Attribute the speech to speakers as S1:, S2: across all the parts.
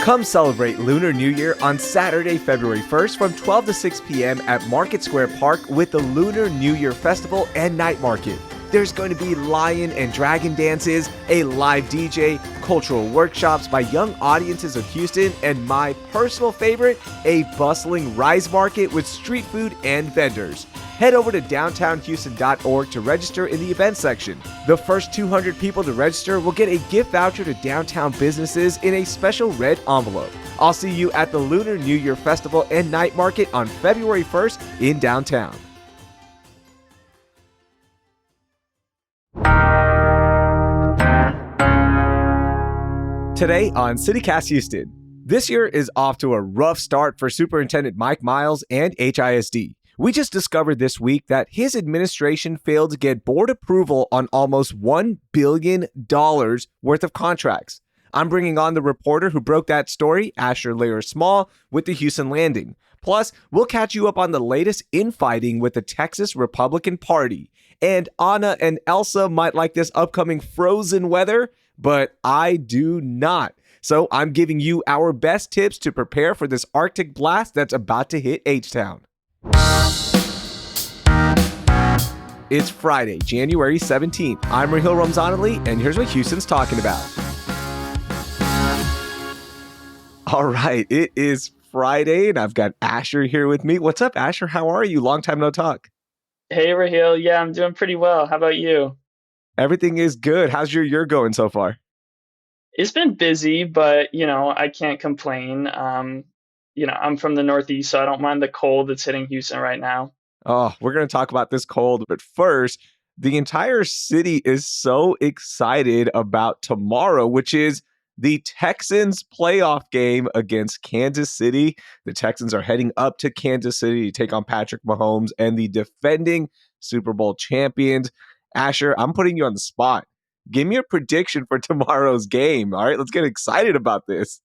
S1: Come celebrate Lunar New Year on Saturday, February 1st from 12 to 6 p.m. at Market Square Park with the Lunar New Year Festival and Night Market. There's going to be lion and dragon dances, a live DJ, cultural workshops by young audiences of Houston, and my personal favorite, a bustling rice market with street food and vendors. Head over to downtownhouston.org to register in the event section. The first 200 people to register will get a gift voucher to downtown businesses in a special red envelope. I'll see you at the Lunar New Year Festival and Night Market on February 1st in downtown. Today on CityCast Houston, this year is off to a rough start for Superintendent Mike Miles and HISD. We just discovered this week that his administration failed to get board approval on almost $1 billion worth of contracts. I'm bringing on the reporter who broke that story, Lehrer-Small, with the Houston Landing. Plus, we'll catch you up on the latest infighting with the Texas Republican Party. And Anna and Elsa might like this upcoming frozen weather, but I do not. So I'm giving you our best tips to prepare for this Arctic blast that's about to hit H-Town. It's Friday, January 17th. I'm Raheel Ramzanali, and here's what Houston's talking about. All right, it is Friday, and I've got Asher here with me. What's up, Asher? How are you? Long time no talk.
S2: Hey, Raheel. Yeah, I'm doing pretty well. How about you?
S1: Everything is good. How's your year going so far?
S2: It's been busy, but, I can't complain. I'm from the Northeast, so I don't mind the cold that's hitting Houston right now.
S1: Oh, we're going to talk about this cold, but first, the entire city is so excited about tomorrow, which is the Texans playoff game against Kansas City. The Texans are heading up to Kansas City to take on Patrick Mahomes and the defending Super Bowl champions. Asher, I'm putting you on the spot. Give me a prediction for tomorrow's game. All right, let's get excited about this.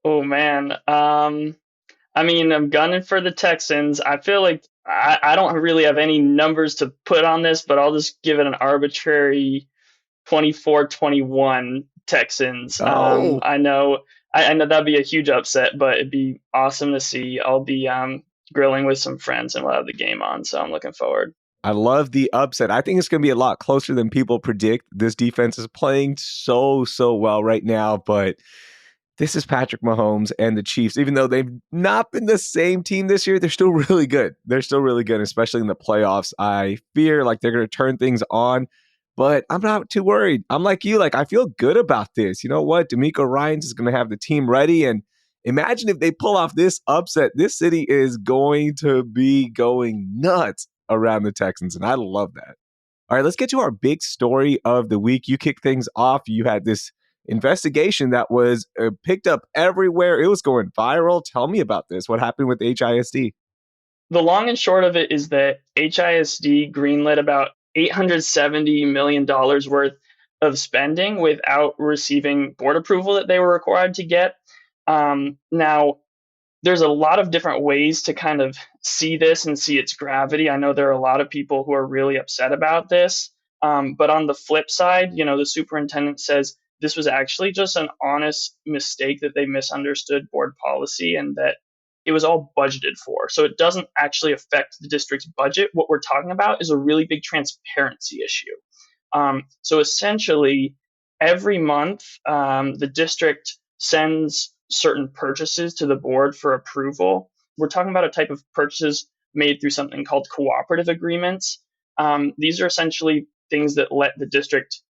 S2: Oh, man. I'm gunning for the Texans. I feel like I don't really have any numbers to put on this, but I'll just give it an arbitrary 24-21 Texans.
S1: Oh.
S2: I know that'd be a huge upset, but it'd be awesome to see. I'll be grilling with some friends and we'll have the game on, so I'm looking forward.
S1: I love the upset. I think it's going to be a lot closer than people predict. This defense is playing so well right now, but this is Patrick Mahomes and the Chiefs. Even though they've not been the same team this year, they're still really good. They're still really good, especially in the playoffs. I fear like they're going to turn things on, but I'm not too worried. I'm like you, I feel good about this. You know what? D'Amico Ryans is going to have the team ready, and imagine if they pull off this upset. This city is going to be going nuts around the Texans, and I love that. All right, let's get to our big story of the week. You kicked things off. You had this investigation that was picked up everywhere. It was going viral. Tell me about this. What happened with HISD?
S2: The long and short of it is that HISD greenlit about $870 million worth of spending without receiving board approval that they were required to get. Now, there's a lot of different ways to kind of see this and see its gravity. I know there are a lot of people who are really upset about this. But on the flip side, the superintendent says this was actually just an honest mistake, that they misunderstood board policy and that it was all budgeted for. So it doesn't actually affect the district's budget. What we're talking about is a really big transparency issue. So essentially, every month, the district sends certain purchases to the board for approval. We're talking about a type of purchases made through something called cooperative agreements. These are essentially things that let the district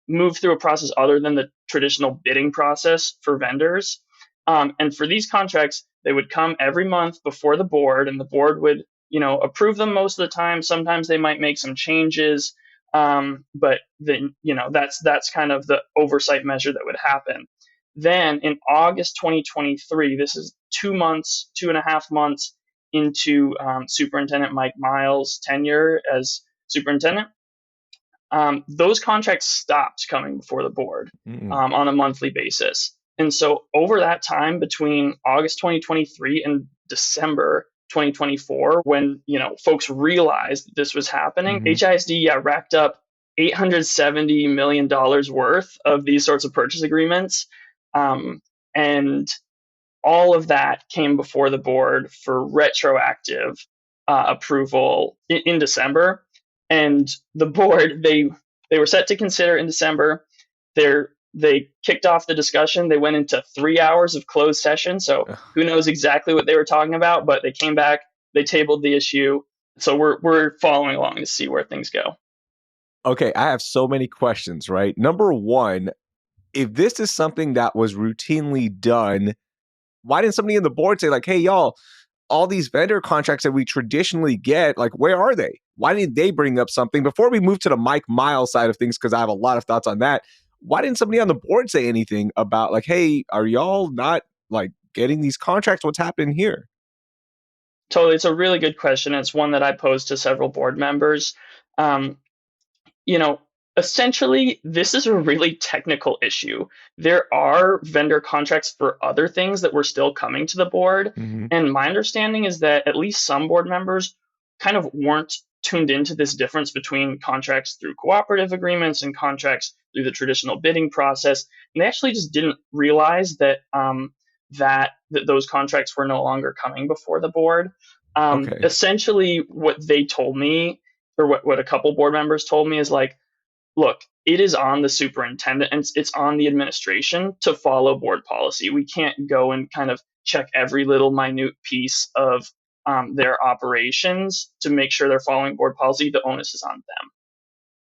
S2: move through a process other than the traditional bidding process for vendors. And for these contracts, they would come every month before the board, and the board would, approve them most of the time. Sometimes they might make some changes, but then, that's kind of the oversight measure that would happen. Then in August 2023, this is 2.5 months into Superintendent Mike Miles' tenure as superintendent, those contracts stopped coming before the board on a monthly basis. And so over that time between August 2023 and December 2024, when folks realized that this was happening, HISD racked up $870 million worth of these sorts of purchase agreements. And all of that came before the board for retroactive approval in December. And the board, they were set to consider in December. They kicked off the discussion. They went into 3 hours of closed session. So who knows exactly what they were talking about, but they came back, they tabled the issue. So we're following along to see where things go.
S1: Okay, I have so many questions, right? Number one, if this is something that was routinely done, why didn't somebody in the board say, like, hey, y'all, all these vendor contracts that we traditionally get, like, where are they? Why didn't they bring up something before we move to the Mike Miles side of things? Because I have a lot of thoughts on that. Why didn't somebody on the board say anything about, like, hey, are y'all not like getting these contracts? What's happening here?
S2: Totally, it's a really good question. It's one that I posed to several board members. Um, you know, essentially, this is a really technical issue. There are vendor contracts for other things that were still coming to the board.
S1: Mm-hmm.
S2: And my understanding is that at least some board members kind of weren't tuned into this difference between contracts through cooperative agreements and contracts through the traditional bidding process. And they actually just didn't realize that those contracts were no longer coming before the board.
S1: Okay.
S2: Essentially, what they told me, or what a couple board members told me, is like, look, it is on the superintendent and it's on the administration to follow board policy. We can't go and kind of check every little minute piece of their operations to make sure they're following board policy. The onus is on them.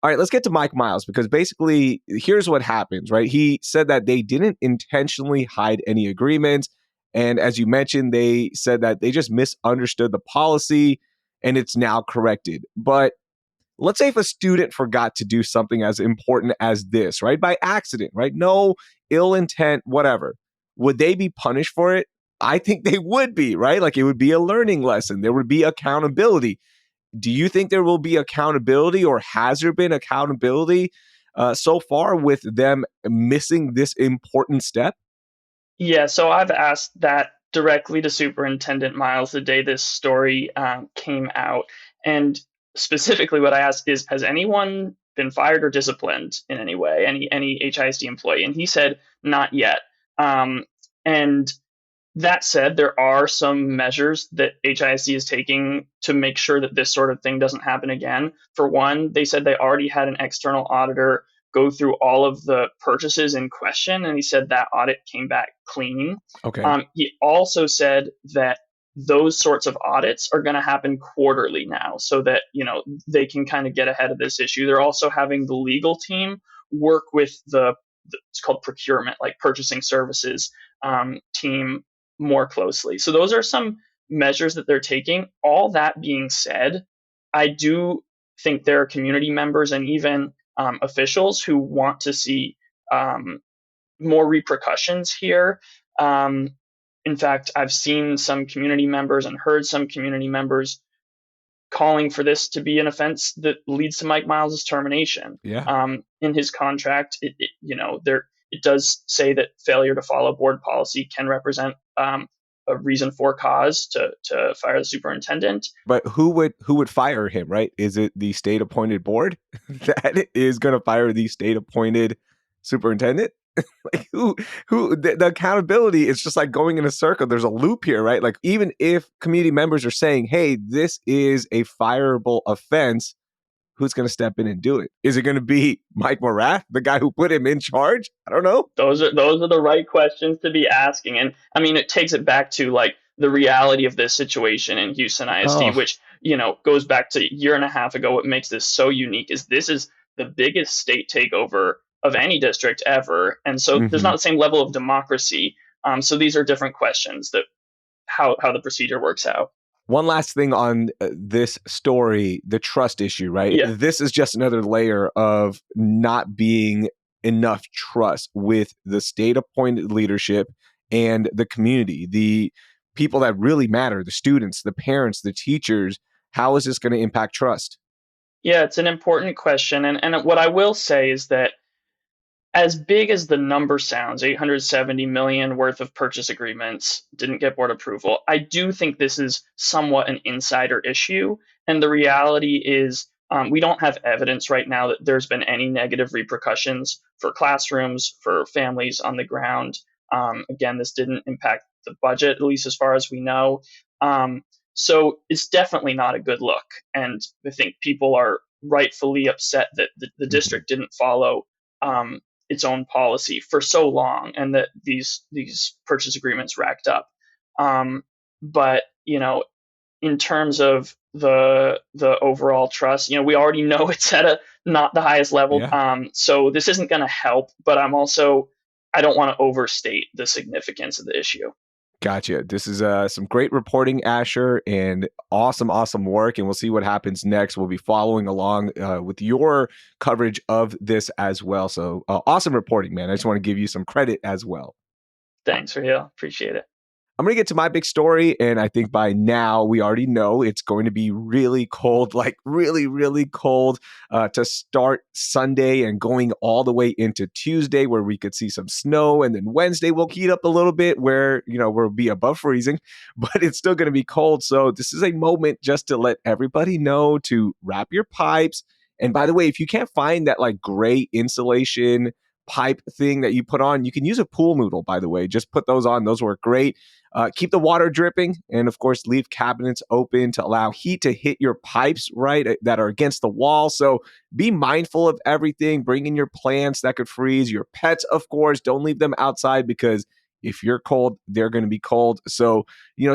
S1: All right, let's get to Mike Miles, because basically here's what happens, right? He said that they didn't intentionally hide any agreements. And as you mentioned, they said that they just misunderstood the policy and it's now corrected. But let's say if a student forgot to do something as important as this, right? By accident, right? No ill intent, whatever. Would they be punished for it? I think they would be, right? Like, it would be a learning lesson. There would be accountability. Do you think there will be accountability, or has there been accountability so far with them missing this important step?
S2: Yeah, so I've asked that directly to Superintendent Miles the day this story came out. And specifically, what I asked is, has anyone been fired or disciplined in any way, any HISD employee? And he said, not yet. And that said, there are some measures that HISD is taking to make sure that this sort of thing doesn't happen again. For one, they said they already had an external auditor go through all of the purchases in question, and he said that audit came back clean.
S1: Okay.
S2: He also said that those sorts of audits are going to happen quarterly now, so that they can kind of get ahead of this issue. They're also having the legal team work with it's called procurement, like purchasing services team more closely. So those are some measures that they're taking. All that being said, I do think there are community members and even officials who want to see more repercussions here. In fact, I've seen some community members and heard some community members calling for this to be an offense that leads to Mike Miles' termination.
S1: Yeah.
S2: In his contract, it does say that failure to follow board policy can represent a reason for cause to fire the superintendent.
S1: But who would fire him, right? Is it the state appointed board that is going to fire the state appointed superintendent? Like, the accountability is just like going in a circle. There's a loop here, right? Like, even if community members are saying, hey, this is a fireable offense, who's going to step in and do it? Is it going to be Mike Morath, the guy who put him in charge? I don't know.
S2: Those are the right questions to be asking. And I mean, it takes it back to like the reality of this situation in Houston ISD,
S1: Oh.
S2: which, goes back to a year and a half ago. What makes this so unique is this is the biggest state takeover of any district ever. And so there's not the same level of democracy. So these are different questions that how the procedure works out.
S1: One last thing on this story, the trust issue, right?
S2: Yeah.
S1: This is just another layer of not being enough trust with the state appointed leadership and the community, the people that really matter, the students, the parents, the teachers. How is this going to impact trust?
S2: Yeah, it's an important question. And what I will say is that as big as the number sounds, 870 million worth of purchase agreements didn't get board approval. I do think this is somewhat an insider issue. And the reality is we don't have evidence right now that there's been any negative repercussions for classrooms, for families on the ground. Again, this didn't impact the budget, at least as far as we know. So it's definitely not a good look. And I think people are rightfully upset that the
S1: Mhm.
S2: district didn't follow its own policy for so long, and that these purchase agreements racked up. But in terms of the overall trust, we already know it's at a not the highest level.
S1: Yeah.
S2: So this isn't going to help. But I don't want to overstate the significance of the issue.
S1: Gotcha. This is some great reporting, Asher, and awesome, awesome work. And we'll see what happens next. We'll be following along with your coverage of this as well. So awesome reporting, man. I just want to give you some credit as well.
S2: Thanks, Raheel. Appreciate it.
S1: I'm going to get to my big story. And I think by now we already know it's going to be really cold, like really, really cold to start Sunday and going all the way into Tuesday, where we could see some snow. And then Wednesday will heat up a little bit where, we'll be above freezing, but it's still going to be cold. So this is a moment just to let everybody know to wrap your pipes. And by the way, if you can't find that like gray insulation pipe thing that you put on, you can use a pool noodle, by the way. Just put those on. Those work great. Keep the water dripping, and of course, leave cabinets open to allow heat to hit your pipes, right, that are against the wall. So be mindful of everything. Bring in your plants that could freeze. Your pets, of course, don't leave them outside, because if you're cold, they're going to be cold. So,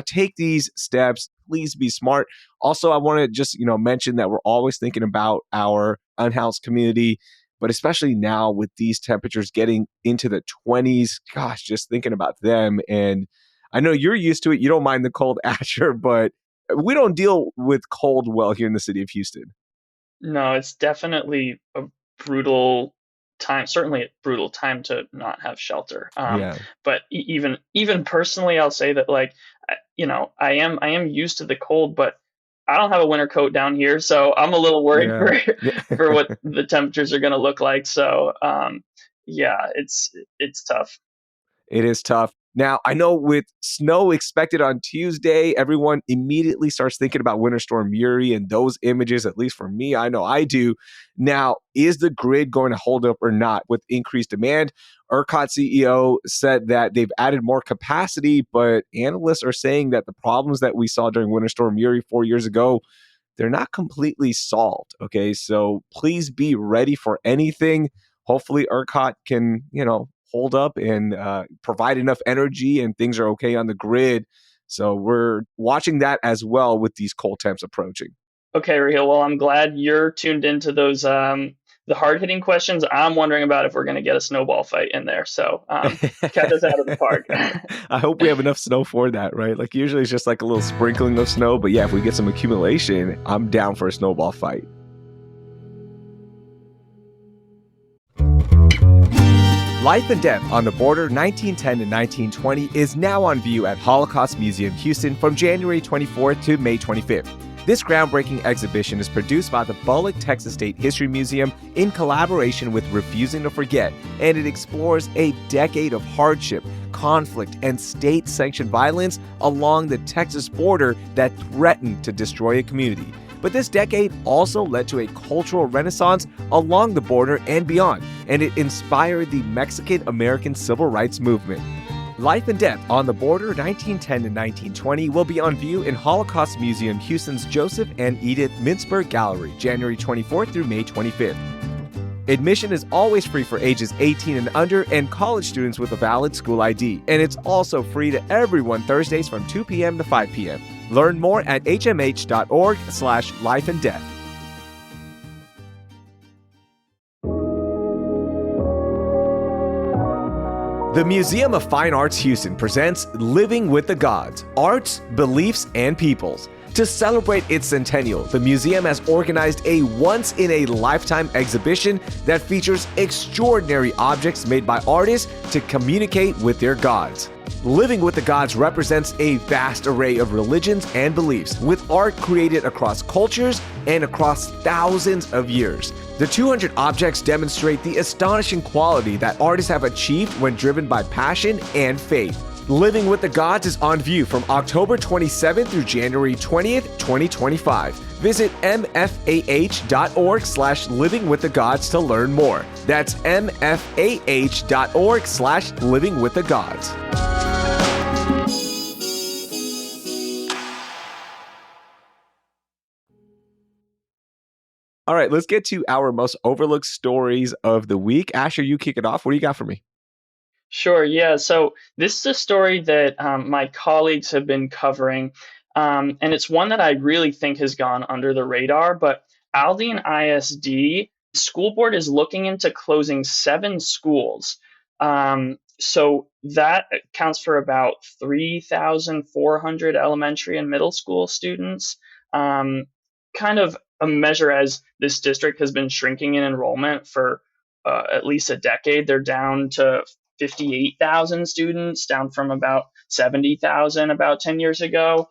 S1: take these steps. Please be smart. Also, I want to just, mention that we're always thinking about our unhoused community, but especially now with these temperatures getting into the 20s, gosh, just thinking about them. And I know you're used to it. You don't mind the cold, Asher, but we don't deal with cold well here in the city of Houston.
S2: No, it's definitely a brutal time. Certainly, a brutal time to not have shelter.
S1: Yeah.
S2: But even personally, I'll say that I am used to the cold, but I don't have a winter coat down here, so I'm a little worried
S1: Yeah.
S2: for
S1: Yeah.
S2: for what the temperatures are going to look like. So yeah, it's tough.
S1: It is tough. Now, I know with snow expected on Tuesday, everyone immediately starts thinking about Winter Storm Uri and those images, at least for me. I know I do. Now, is the grid going to hold up or not with increased demand? ERCOT CEO said that they've added more capacity, but analysts are saying that the problems that we saw during Winter Storm Uri 4 years ago, they're not completely solved. Okay. So please be ready for anything. Hopefully, ERCOT can, hold up and provide enough energy and things are okay on the grid. So we're watching that as well with these cold temps approaching.
S2: Okay, Raheel. Well, I'm glad you're tuned into those the hard hitting questions. I'm wondering about if we're going to get a snowball fight in there. So catch us out of the park.
S1: I hope we have enough snow for that, right? Like usually it's just like a little sprinkling of snow. But yeah, if we get some accumulation, I'm down for a snowball fight. Life and Death on the Border 1910 to 1920 is now on view at Holocaust Museum Houston from January 24th to May 25th. This groundbreaking exhibition is produced by the Bullock Texas State History Museum in collaboration with Refusing to Forget, and it explores a decade of hardship, conflict, and state-sanctioned violence along the Texas border that threatened to destroy a community. But this decade also led to a cultural renaissance along the border and beyond, and it inspired the Mexican-American Civil Rights Movement. Life and Death on the Border 1910 to 1920 will be on view in Holocaust Museum Houston's Joseph and Edith Mintzberg Gallery, January 24th through May 25th. Admission is always free for ages 18 and under and college students with a valid school ID, and it's also free to everyone Thursdays from 2 p.m. to 5 p.m. Learn more at hmh.org/lifeanddeath. The Museum of Fine Arts Houston presents Living with the Gods, Arts, Beliefs, and Peoples. To celebrate its centennial, the museum has organized a once-in-a-lifetime exhibition that features extraordinary objects made by artists to communicate with their gods. Living with the Gods represents a vast array of religions and beliefs, with art created across cultures and across thousands of years. The 200 objects demonstrate the astonishing quality that artists have achieved when driven by passion and faith. Living with the Gods is on view from October 27th through January 20th, 2025. Visit mfah.org/livingwiththegods to learn more. That's mfah.org/livingwiththegods. All right, let's get to our most overlooked stories of the week. Asher, you kick it off. What do you got for me?
S2: Sure, yeah. So this is a story that my colleagues have been covering, and it's one that I really think has gone under the radar. But Aldine ISD school board is looking into closing 7 schools. So that accounts for about 3,400 elementary and middle school students. Kind of a measure as this district has been shrinking in enrollment for at least a decade. They're down to 58,000 students, down from about 70,000 about 10 years ago.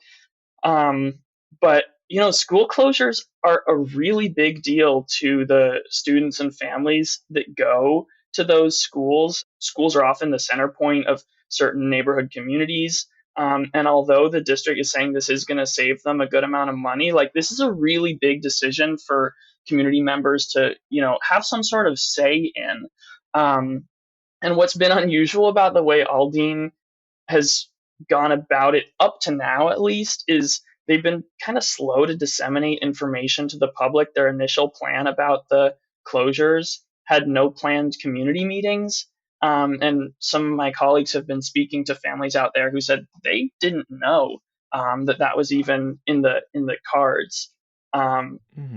S2: But school closures are a really big deal to the students and families that go to those schools. Schools are often the center point of certain neighborhood communities. And although the district is saying this is going to save them a good amount of money, like this is a really big decision for community members to, have some sort of say in. And what's been unusual about the way Aldine has gone about it up to now, at least, is they've been kind of slow to disseminate information to the public. Their initial plan about the closures had no planned community meetings. And some of my colleagues have been speaking to families out there who said they didn't know that was even in the cards.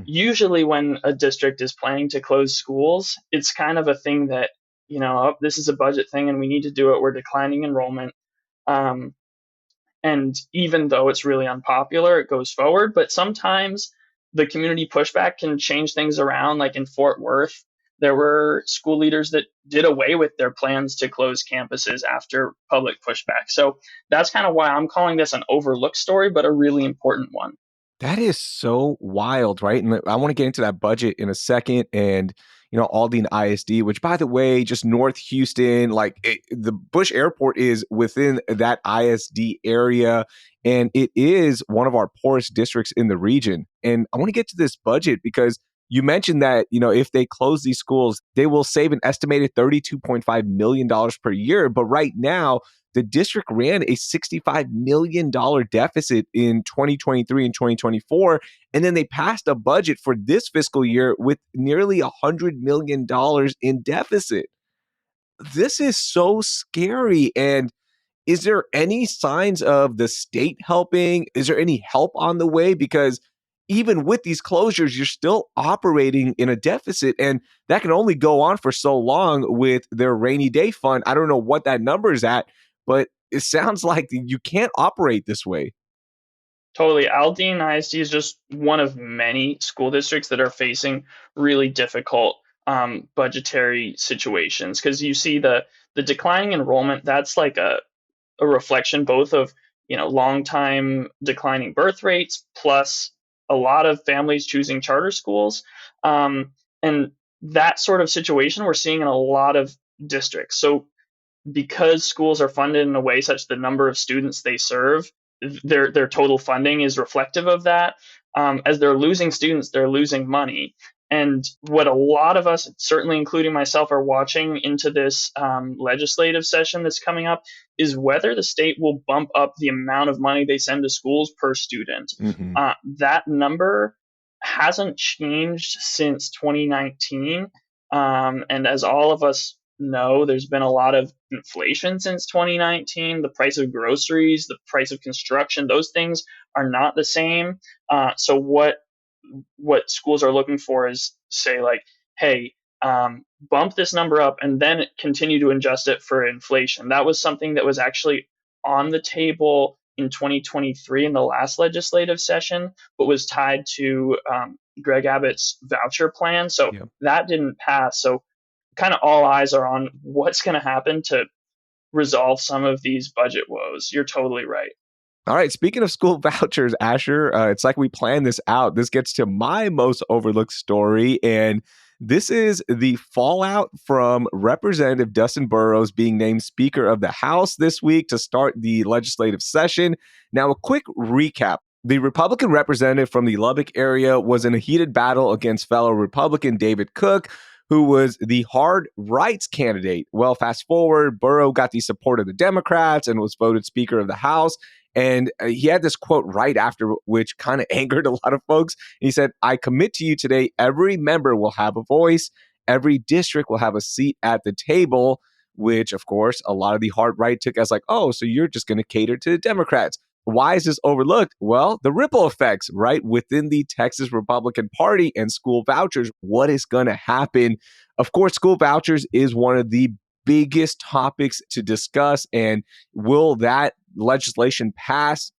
S2: Usually, when a district is planning to close schools, it's kind of a thing that oh, this is a budget thing and we need to do it. We're declining enrollment. Um, and even though it's really unpopular, it goes forward. But sometimes the community pushback can change things around. Like in Fort Worth, there were school leaders that did away with their plans to close campuses after public pushback. So that's kind of why I'm calling this an overlooked story, but a really important one.
S1: That is so wild, right? And I want to get into that budget in a second. And Aldine ISD, which, by the way, just North Houston, the Bush Airport is within that ISD area, and it is one of our poorest districts in the region. And I want to get to this budget because you mentioned that, if they close these schools, they will save an estimated $32.5 million per year. But right now, the district ran a $65 million deficit in 2023 and 2024. And then they passed a budget for this fiscal year with nearly $100 million in deficit. This is so scary. And is there any signs of the state helping? Is there any help on the way? Because even with these closures, you're still operating in a deficit, and that can only go on for so long with their rainy day fund. I don't know what that number is at, but it sounds like you can't operate this way.
S2: Totally. Aldine ISD is just one of many school districts that are facing really difficult budgetary situations because you see the declining enrollment. That's like a reflection both of long time declining birth rates plus a lot of families choosing charter schools, and that sort of situation we're seeing in a lot of districts. So because schools are funded in a way such the number of students they serve, their total funding is reflective of that. As they're losing students, they're losing money. And what a lot of us, certainly including myself, are watching into this legislative session that's coming up is whether the state will bump up the amount of money they send to schools per student.
S1: Mm-hmm.
S2: That number hasn't changed since 2019. And as all of us know, there's been a lot of inflation since 2019. The price of groceries, the price of construction, those things are not the same. So what schools are looking for is say like, hey, bump this number up and then continue to adjust it for inflation. That was something that was actually on the table in 2023 in the last legislative session, but was tied to Greg Abbott's voucher plan. So that didn't pass. So kind of all eyes are on what's going to happen to resolve some of these budget woes. You're totally right.
S1: All right. Speaking of school vouchers, Asher, it's like we planned this out. This gets to my most overlooked story. And this is the fallout from Representative Dustin Burrows being named Speaker of the House this week to start the legislative session. Now, a quick recap. The Republican representative from the Lubbock area was in a heated battle against fellow Republican David Cook, who was the hard rights candidate. Well, fast forward, Burrow got the support of the Democrats and was voted Speaker of the House. And he had this quote right after, which kind of angered a lot of folks. He said, "I commit to you today, every member will have a voice. Every district will have a seat at the table," which, of course, a lot of the hard right took as like, oh, so you're just going to cater to the Democrats. Why is this overlooked? Well, the ripple effects, right, within the Texas Republican Party and school vouchers. What is going to happen? Of course, school vouchers is one of the biggest topics to discuss. And will that legislation pass?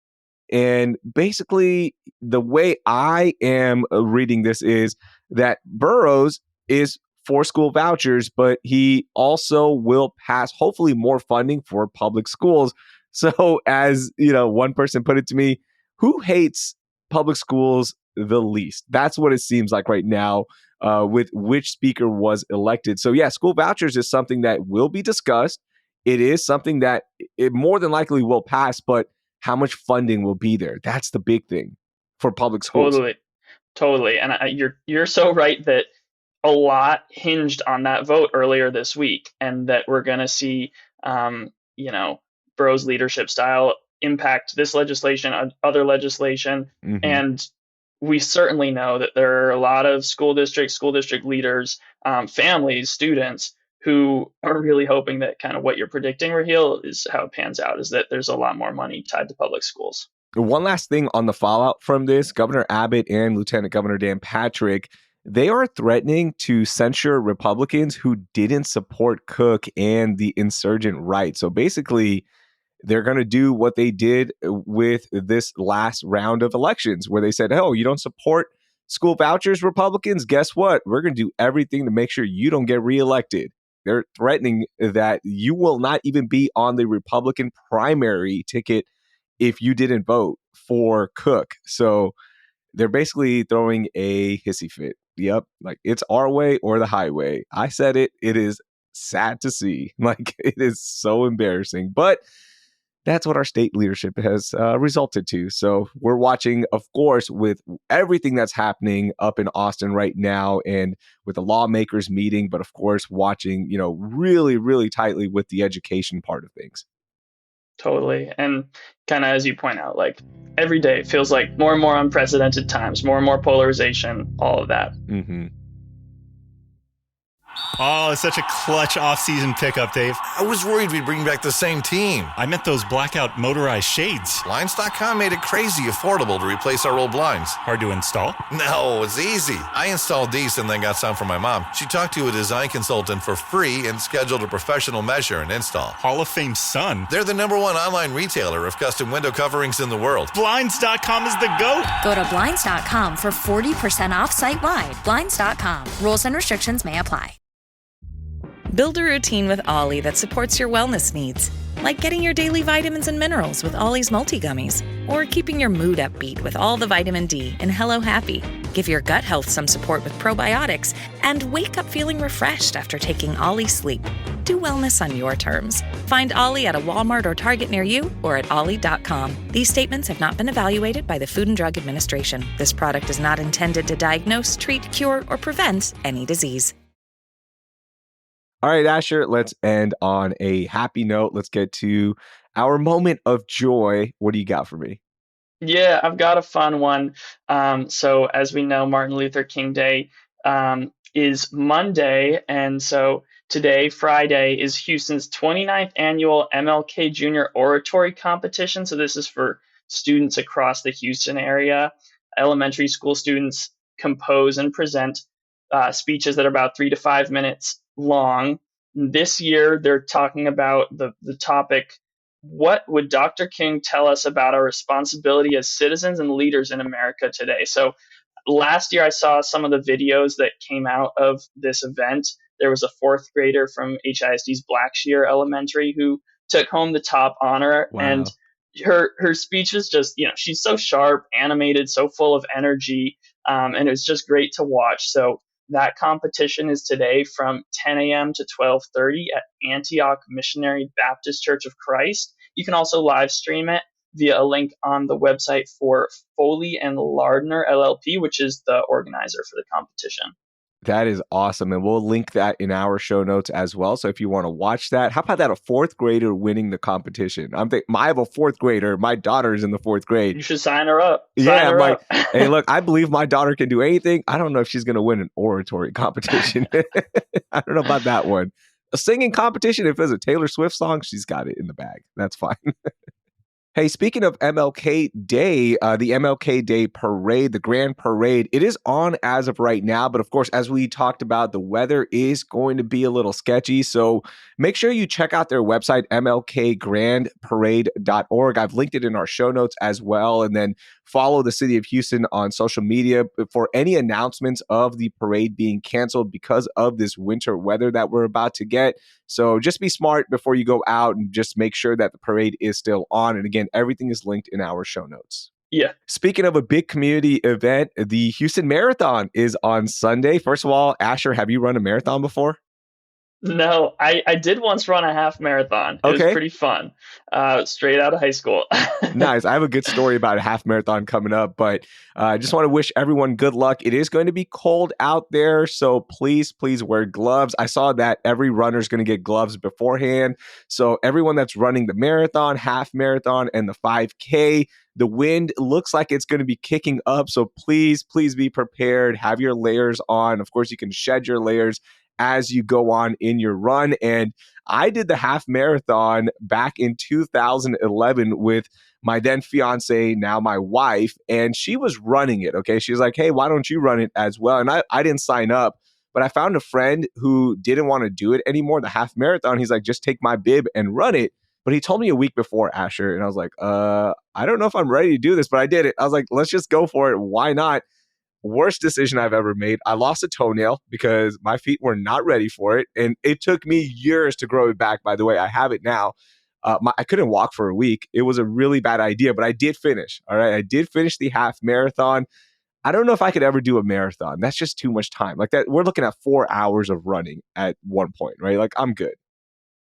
S1: And basically, the way I am reading this is that Burrows is for school vouchers, but he also will pass hopefully more funding for public schools. So, as you know, one person put it to me, who hates public schools the least? That's what it seems like right now with which speaker was elected. So, yeah, school vouchers is something that will be discussed. It is something that it more than likely will pass, but how much funding will be there? That's the big thing for public schools.
S2: Totally, totally. And you're so right that a lot hinged on that vote earlier this week, and that we're going to see, you know, Burrow's leadership style impact this legislation, other legislation,
S1: Mm-hmm.
S2: and we certainly know that there are a lot of school district leaders, families, students who are really hoping that kind of what you're predicting, Raheel, is how it pans out, is that there's a lot more money tied to public schools.
S1: One last thing on the fallout from this, Governor Abbott and Lieutenant Governor Dan Patrick, they are threatening to censure Republicans who didn't support Cook and the insurgent right. So basically, they're going to do what they did with this last round of elections, where they said, oh, you don't support school vouchers, Republicans? Guess what? We're going to do everything to make sure you don't get reelected. They're threatening that you will not even be on the Republican primary ticket if you didn't vote for Cook. So they're basically throwing a hissy fit. Yep. Like it's our way or the highway. I said it. It is sad to see. Like it is so embarrassing. But that's what our state leadership has resulted to. So we're watching, of course, with everything that's happening up in Austin right now and with the lawmakers meeting, but of course, watching, you know, really, really tightly with the education part of things.
S2: Totally. And kind of as you point out, like every day it feels like more and more unprecedented times, more and more polarization, all of that.
S1: Mm-hmm.
S3: Oh, it's such a clutch off-season pickup, Dave.
S4: I was worried we'd bring back the same team.
S3: I meant those blackout motorized shades.
S4: Blinds.com made it crazy affordable to replace our old blinds.
S3: Hard to install?
S4: No, it's easy. I installed these and then got some for my mom. She talked to a design consultant for free and scheduled a professional measure and install.
S3: Hall of Fame son.
S4: They're the #1 online retailer of custom window coverings in the world.
S3: Blinds.com is the GOAT.
S5: Go to Blinds.com for 40% off site-wide. Blinds.com. Rules and restrictions may apply.
S6: Build a routine with Ollie that supports your wellness needs, like getting your daily vitamins and minerals with Ollie's multi-gummies, or keeping your mood upbeat with all the vitamin D in Hello Happy. Give your gut health some support with probiotics, and wake up feeling refreshed after taking Ollie Sleep. Do wellness on your terms. Find Ollie at a Walmart or Target near you or at ollie.com. These statements have not been evaluated by the Food and Drug Administration. This product is not intended to diagnose, treat, cure, or prevent any disease.
S1: All right, Asher, let's end on a happy note. Let's get to our moment of joy. What do you got for me?
S2: Yeah, I've got a fun one. So as we know, Martin Luther King Day is Monday. And so today, Friday, is Houston's 29th annual MLK Jr. Oratory Competition. So this is for students across the Houston area. Elementary school students compose and present speeches that are about 3 to 5 minutes long. This year, they're talking about the topic, what would Dr. King tell us about our responsibility as citizens and leaders in America today? So last year, I saw some of the videos that came out of this event. There was a fourth grader from HISD's Blackshear Elementary who took home the top honor.
S1: Wow.
S2: And her speech is just, she's so sharp, animated, so full of energy. And it was just great to watch. So that competition is today from 10 a.m. to 12:30 at Antioch Missionary Baptist Church of Christ. You can also live stream it. via a link on the website for Foley and Lardner LLP, which is the organizer for the competition.
S1: That is awesome. And we'll link that in our show notes as well. So if you want to watch that, how about that? A fourth grader winning the competition. I have a fourth grader. My daughter's in the fourth grade.
S2: You should sign her up.
S1: I'm like, hey, look, I believe my daughter can do anything. I don't know if she's going to win an oratory competition. I don't know about that one. A singing competition, if it's a Taylor Swift song, she's got it in the bag. That's fine. Hey, speaking of MLK Day, the MLK Day parade, the grand parade, it is on as of right now. But of course, as we talked about, the weather is going to be a little sketchy. So make sure you check out their website, mlkgrandparade.org. I've linked it in our show notes as well. And then follow the city of Houston on social media for any announcements of the parade being canceled because of this winter weather that we're about to get. So just be smart before you go out and just make sure that the parade is still on. And again, everything is linked in our show notes.
S2: Yeah.
S1: Speaking of a big community event, the Houston Marathon is on Sunday. First of all, Asher, have you run a marathon before?
S2: No, I did once run a half marathon. It was pretty fun. Straight out of high school.
S1: Nice. I have a good story about a half marathon coming up, but I just want to wish everyone good luck. It is going to be cold out there, so please wear gloves. I saw that every runner is going to get gloves beforehand. So everyone that's running the marathon, half marathon, and the 5K, the wind looks like it's going to be kicking up. So please be prepared. Have your layers on. Of course, you can shed your layers as you go on in your run. And I did the half marathon back in 2011 with my then fiance, now my wife, and she was running it. Okay. She was like, hey, why don't you run it as well? And I didn't sign up, but I found a friend who didn't want to do it anymore, the half marathon. He's like, just take my bib and run it. But he told me a week before, Asher, and I was like, I don't know if I'm ready to do this, but I did it. I was like, let's just go for it. Why not? Worst decision I've ever made. I lost a toenail because my feet were not ready for it. And it took me years to grow it back. By the way, I have it now. I couldn't walk for a week. It was a really bad idea, but I did finish. All right. I did finish the half marathon. I don't know if I could ever do a marathon. That's just too much time. Like that, we're looking at 4 hours of running at one point, right? Like I'm good.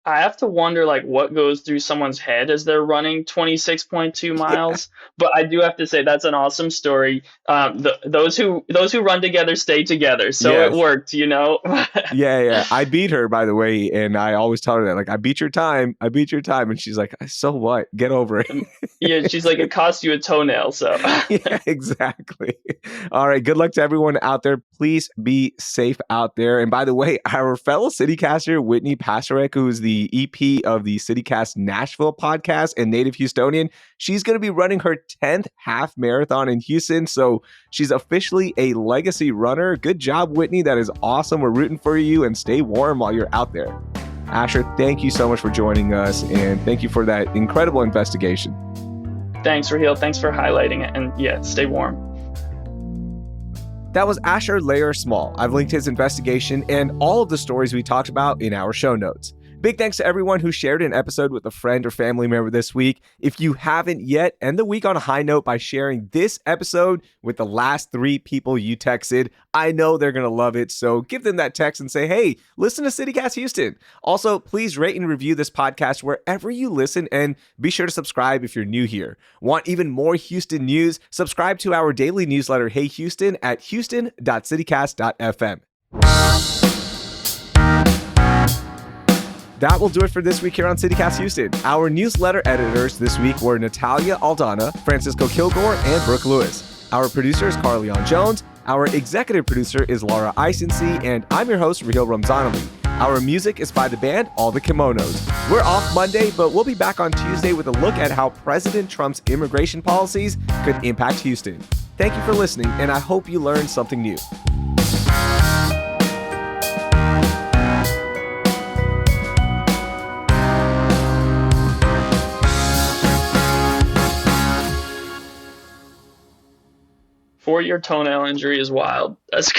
S2: I have to wonder like what goes through someone's head as they're running 26.2 miles. But I do have to say that's an awesome story. Those who run together stay together. So
S1: Yes.
S2: It worked, you know.
S1: Yeah. I beat her, by the way, and I always tell her that, like, I beat your time, and she's like, so what? Get over it.
S2: Yeah, she's like, it cost you a toenail, so.
S1: Yeah, exactly. All right, good luck to everyone out there. Please be safe out there. And by the way, our fellow CityCaster, Whitney Pasarek, who is the EP of the CityCast Nashville podcast and native Houstonian, she's going to be running her 10th half marathon in Houston. So she's officially a legacy runner. Good job, Whitney. That is awesome. We're rooting for you, and stay warm while you're out there. Asher, thank you so much for joining us, and thank you for that incredible investigation.
S2: Thanks, Raheel. Thanks for highlighting it. And yeah, stay warm.
S1: That was Asher Lehrer-Small. I've linked his investigation and all of the stories we talked about in our show notes. Big thanks to everyone who shared an episode with a friend or family member this week. If you haven't yet, end the week on a high note by sharing this episode with the last 3 people you texted. I know they're going to love it, so give them that text and say, hey, listen to CityCast Houston. Also, please rate and review this podcast wherever you listen, and be sure to subscribe if you're new here. Want even more Houston news? Subscribe to our daily newsletter, Hey Houston, at houston.citycast.fm. That will do it for this week here on CityCast Houston. Our newsletter editors this week were Natalia Aldana, Francisco Kilgore, and Brooke Lewis. Our producer is Carleon Jones. Our executive producer is Laura Isensee, and I'm your host, Raheel Ramzanali. Our music is by the band All the Kimonos. We're off Monday, but we'll be back on Tuesday with a look at how President Trump's immigration policies could impact Houston. Thank you for listening, and I hope you learned something new.
S2: Four-year toenail injury is wild. That's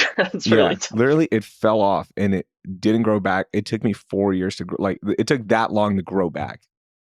S2: really tough.
S1: Literally, it fell off and it didn't grow back. It took me 4 years to grow. Like, it took that long to grow back.